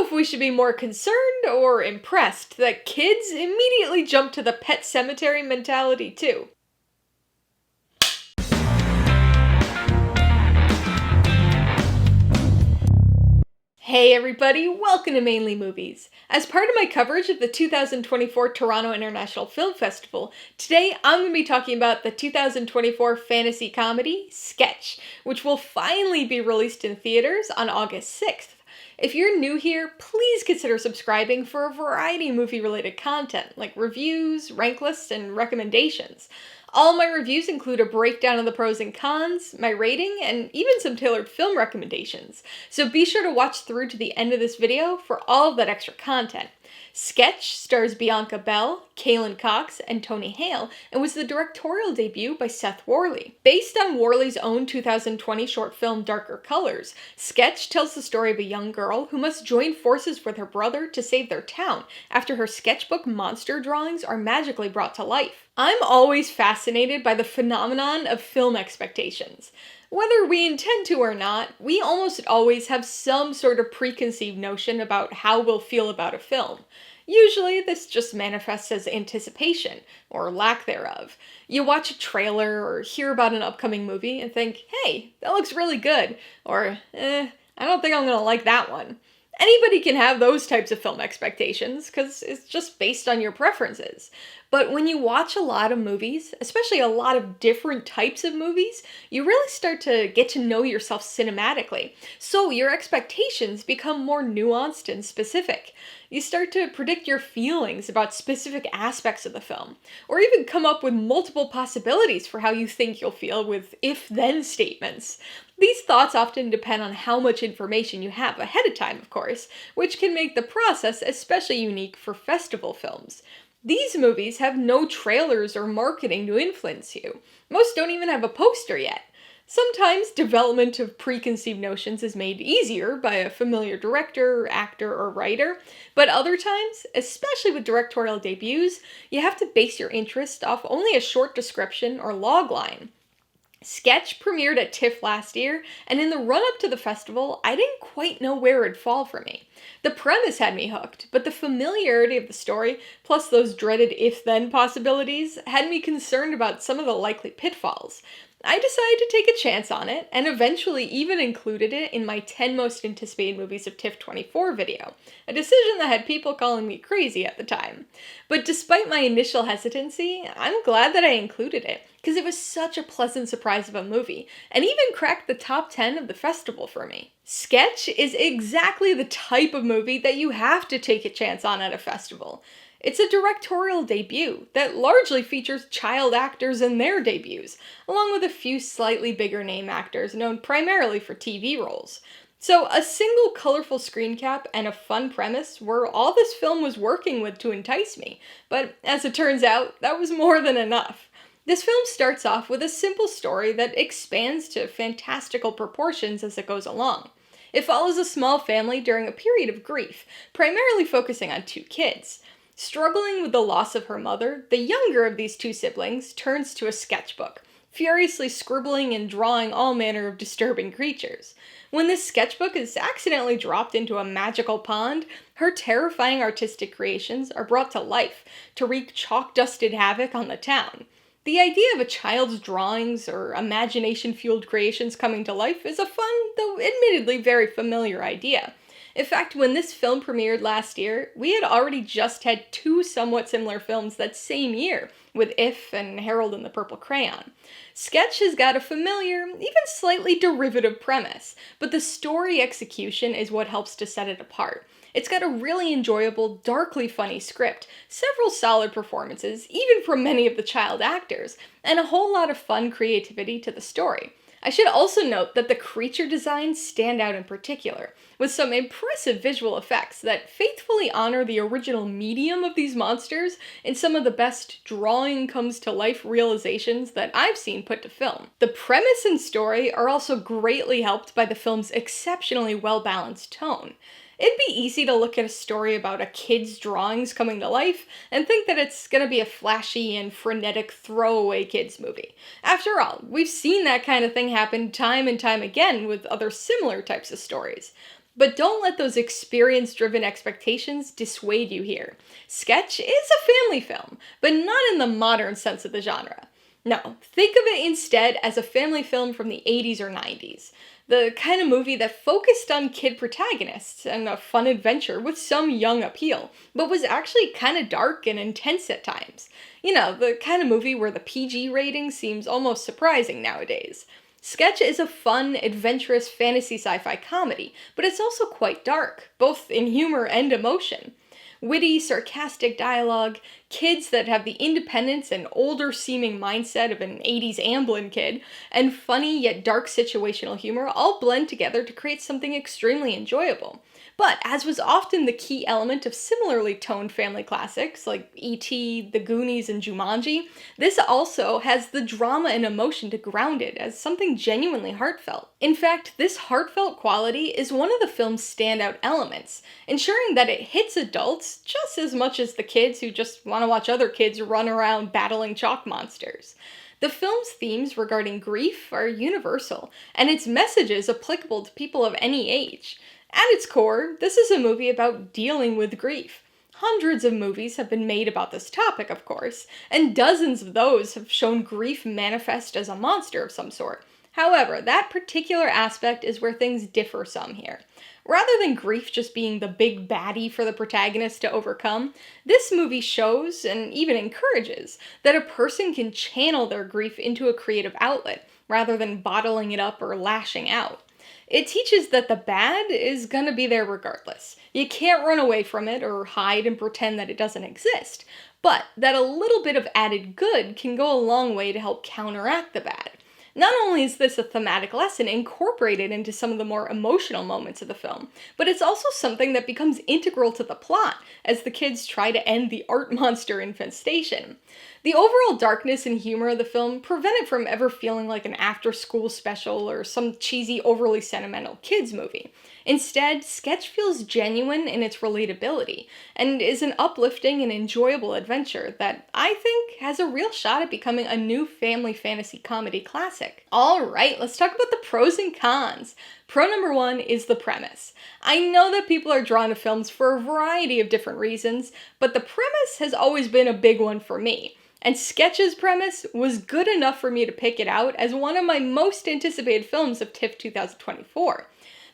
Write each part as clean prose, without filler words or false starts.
if we should be more concerned or impressed that kids immediately jump to the Pet Cemetery mentality too. Hey everybody, welcome to Mainely Movies. As part of my coverage of the 2024 Toronto International Film Festival, today I'm going to be talking about the 2024 fantasy comedy, Sketch, which will finally be released in theaters on August 6th. If you're new here, please consider subscribing for a variety of movie-related content, like reviews, rank lists, and recommendations. All my reviews include a breakdown of the pros and cons, my rating, and even some tailored film recommendations, so be sure to watch through to the end of this video for all of that extra content. Sketch stars Bianca, Belle, Kalon and Tony Hale, and was the directorial debut by Seth Worley. Based on Worley's own 2020 short film Darker Colors, Sketch tells the story of a young girl who must join forces with her brother to save their town after her sketchbook monster drawings are magically brought to life. I'm always fascinated by the phenomenon of film expectations. Whether we intend to or not, we almost always have some sort of preconceived notion about how we'll feel about a film. Usually, this just manifests as anticipation, or lack thereof. You watch a trailer or hear about an upcoming movie and think, hey, that looks really good, or, I don't think I'm gonna like that one. Anybody can have those types of film expectations, because it's just based on your preferences. But when you watch a lot of movies, especially a lot of different types of movies, you really start to get to know yourself cinematically. So your expectations become more nuanced and specific. You start to predict your feelings about specific aspects of the film, or even come up with multiple possibilities for how you think you'll feel with if-then statements. These thoughts often depend on how much information you have ahead of time, of course, which can make the process especially unique for festival films. These movies have no trailers or marketing to influence you. Most don't even have a poster yet. Sometimes development of preconceived notions is made easier by a familiar director, actor, or writer, but other times, especially with directorial debuts, you have to base your interest off only a short description or logline. Sketch premiered at TIFF last year, and in the run-up to the festival, I didn't quite know where it'd fall for me. The premise had me hooked, but the familiarity of the story, plus those dreaded if-then possibilities, had me concerned about some of the likely pitfalls. I decided to take a chance on it, and eventually even included it in my 10 most anticipated movies of TIFF 24 video, a decision that had people calling me crazy at the time. But despite my initial hesitancy, I'm glad that I included it, because it was such a pleasant surprise of a movie, and even cracked the top 10 of the festival for me. Sketch is exactly the type of movie that you have to take a chance on at a festival. It's a directorial debut that largely features child actors in their debuts, along with a few slightly bigger name actors known primarily for TV roles. So a single colorful screen cap and a fun premise were all this film was working with to entice me, but as it turns out, that was more than enough. This film starts off with a simple story that expands to fantastical proportions as it goes along. It follows a small family during a period of grief, primarily focusing on two kids. Struggling with the loss of her mother, the younger of these two siblings turns to a sketchbook, furiously scribbling and drawing all manner of disturbing creatures. When this sketchbook is accidentally dropped into a magical pond, her terrifying artistic creations are brought to life to wreak chalk-dusted havoc on the town. The idea of a child's drawings or imagination-fueled creations coming to life is a fun, though admittedly very familiar idea. In fact, when this film premiered last year, we had already just had two somewhat similar films that same year, with If and Harold and the Purple Crayon. Sketch has got a familiar, even slightly derivative premise, but the story execution is what helps to set it apart. It's got a really enjoyable, darkly funny script, several solid performances, even from many of the child actors, and a whole lot of fun creativity to the story. I should also note that the creature designs stand out in particular, with some impressive visual effects that faithfully honor the original medium of these monsters in some of the best drawing-comes-to-life realizations that I've seen put to film. The premise and story are also greatly helped by the film's exceptionally well-balanced tone. It'd be easy to look at a story about a kid's drawings coming to life and think that it's gonna be a flashy and frenetic throwaway kids movie. After all, we've seen that kind of thing happen time and time again with other similar types of stories. But don't let those experience-driven expectations dissuade you here. Sketch is a family film, but not in the modern sense of the genre. No, think of it instead as a family film from the 80s or 90s. The kind of movie that focused on kid protagonists and a fun adventure with some young appeal, but was actually kind of dark and intense at times. You know, the kind of movie where the PG rating seems almost surprising nowadays. Sketch is a fun, adventurous fantasy sci-fi comedy, but it's also quite dark, both in humor and emotion. Witty, sarcastic dialogue, kids that have the independence and older-seeming mindset of an 80s Amblin kid, and funny yet dark situational humor all blend together to create something extremely enjoyable. But, as was often the key element of similarly toned family classics like E.T., The Goonies, and Jumanji, this also has the drama and emotion to ground it as something genuinely heartfelt. In fact, this heartfelt quality is one of the film's standout elements, ensuring that it hits adults just as much as the kids who just want to watch other kids run around battling chalk monsters. The film's themes regarding grief are universal, and its messages applicable to people of any age. At its core, this is a movie about dealing with grief. Hundreds of movies have been made about this topic, of course, and dozens of those have shown grief manifest as a monster of some sort. However, that particular aspect is where things differ some here. Rather than grief just being the big baddie for the protagonist to overcome, this movie shows, and even encourages, that a person can channel their grief into a creative outlet, rather than bottling it up or lashing out. It teaches that the bad is gonna be there regardless. You can't run away from it or hide and pretend that it doesn't exist, but that a little bit of added good can go a long way to help counteract the bad. Not only is this a thematic lesson incorporated into some of the more emotional moments of the film, but it's also something that becomes integral to the plot as the kids try to end the art monster infestation. The overall darkness and humor of the film prevent it from ever feeling like an after-school special or some cheesy, overly sentimental kids movie. Instead, Sketch feels genuine in its relatability, and is an uplifting and enjoyable adventure that I think has a real shot at becoming a new family fantasy comedy classic. Alright, let's talk about the pros and cons. Pro number one is the premise. I know that people are drawn to films for a variety of different reasons, but the premise has always been a big one for me. And Sketch's premise was good enough for me to pick it out as one of my most anticipated films of TIFF 2024.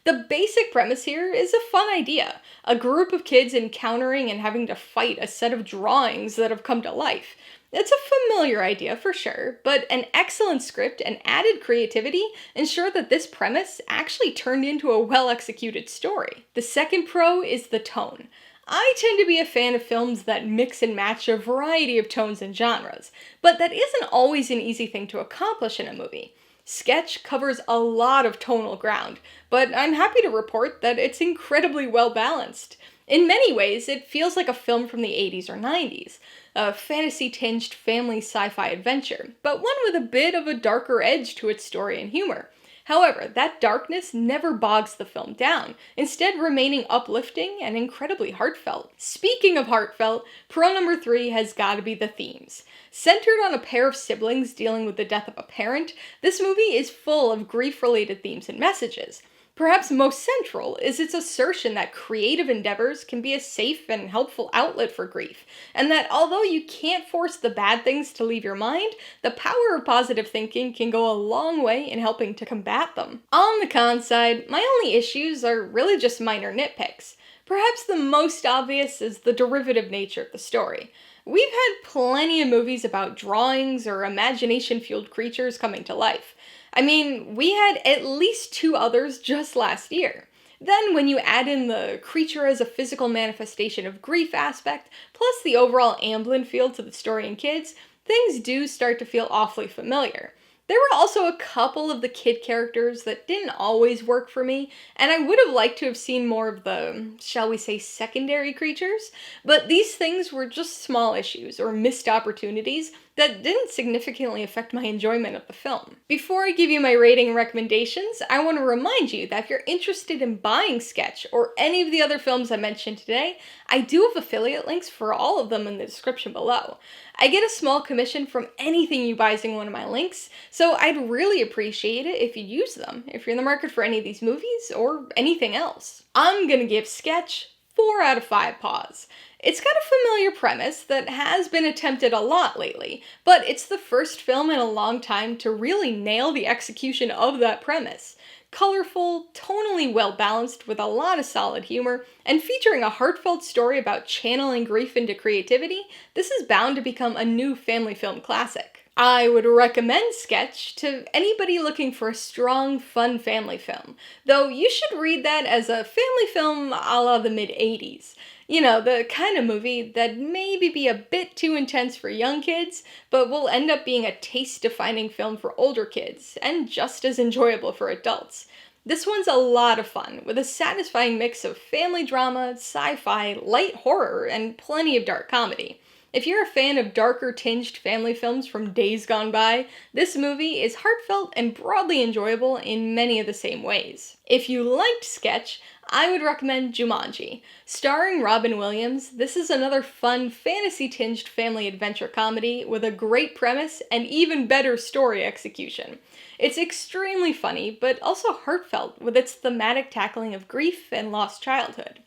The basic premise here is a fun idea. A group of kids encountering and having to fight a set of drawings that have come to life. It's a familiar idea for sure, but an excellent script and added creativity ensure that this premise actually turned into a well-executed story. The second pro is the tone. I tend to be a fan of films that mix and match a variety of tones and genres, but that isn't always an easy thing to accomplish in a movie. Sketch covers a lot of tonal ground, but I'm happy to report that it's incredibly well balanced. In many ways, it feels like a film from the 80s or 90s, a fantasy-tinged family sci-fi adventure, but one with a bit of a darker edge to its story and humor. However, that darkness never bogs the film down, instead remaining uplifting and incredibly heartfelt. Speaking of heartfelt, pro number 3 has gotta be the themes. Centered on a pair of siblings dealing with the death of a parent, this movie is full of grief-related themes and messages. Perhaps most central is its assertion that creative endeavors can be a safe and helpful outlet for grief, and that although you can't force the bad things to leave your mind, the power of positive thinking can go a long way in helping to combat them. On the con side, my only issues are really just minor nitpicks. Perhaps the most obvious is the derivative nature of the story. We've had plenty of movies about drawings or imagination-fueled creatures coming to life. I mean, we had at least 2 others just last year. Then when you add in the creature as a physical manifestation of grief aspect, plus the overall Amblin feel to the story and kids, things do start to feel awfully familiar. There were also a couple of the kid characters that didn't always work for me, and I would have liked to have seen more of the, shall we say, secondary creatures, but these things were just small issues or missed opportunities that didn't significantly affect my enjoyment of the film. Before I give you my rating and recommendations, I want to remind you that if you're interested in buying Sketch or any of the other films I mentioned today, I do have affiliate links for all of them in the description below. I get a small commission from anything you buy using one of my links, so I'd really appreciate it if you use them, if you're in the market for any of these movies or anything else. I'm gonna give Sketch 4 out of 5 paws. It's got a familiar premise that has been attempted a lot lately, but it's the first film in a long time to really nail the execution of that premise. Colorful, tonally well-balanced with a lot of solid humor, and featuring a heartfelt story about channeling grief into creativity, this is bound to become a new family film classic. I would recommend Sketch to anybody looking for a strong, fun family film, though you should read that as a family film a la the mid-80s. You know, the kind of movie that maybe be a bit too intense for young kids, but will end up being a taste-defining film for older kids, and just as enjoyable for adults. This one's a lot of fun, with a satisfying mix of family drama, sci-fi, light horror, and plenty of dark comedy. If you're a fan of darker tinged family films from days gone by, this movie is heartfelt and broadly enjoyable in many of the same ways. If you liked Sketch, I would recommend Jumanji. Starring Robin Williams, this is another fun, fantasy-tinged family adventure comedy with a great premise and even better story execution. It's extremely funny, but also heartfelt with its thematic tackling of grief and lost childhood.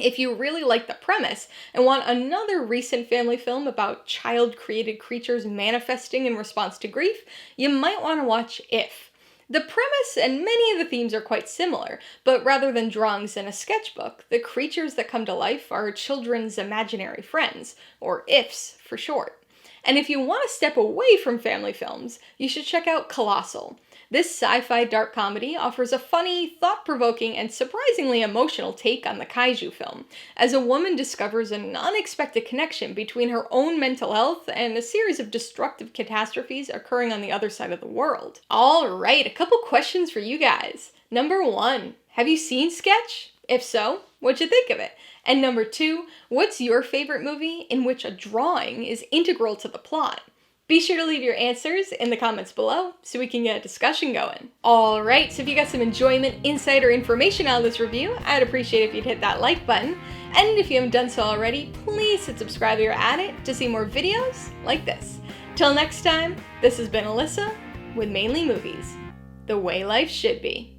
If you really like the premise and want another recent family film about child-created creatures manifesting in response to grief, you might want to watch TIFF. The premise and many of the themes are quite similar, but rather than drawings in a sketchbook, the creatures that come to life are children's imaginary friends, or IFs for short. And if you want to step away from family films, you should check out Colossal. This sci-fi dark comedy offers a funny, thought-provoking, and surprisingly emotional take on the kaiju film, as a woman discovers an unexpected connection between her own mental health and a series of destructive catastrophes occurring on the other side of the world. Alright, a couple questions for you guys. Number 1, have you seen Sketch? If so, what'd you think of it? And number 2, what's your favorite movie in which a drawing is integral to the plot? Be sure to leave your answers in the comments below so we can get a discussion going. Alright, so if you got some enjoyment, insight, or information out of this review, I'd appreciate it if you'd hit that like button. And if you haven't done so already, please hit subscribe if you're at it to see more videos like this. Till next time, this has been Alyssa with Mainly Movies, the way life should be.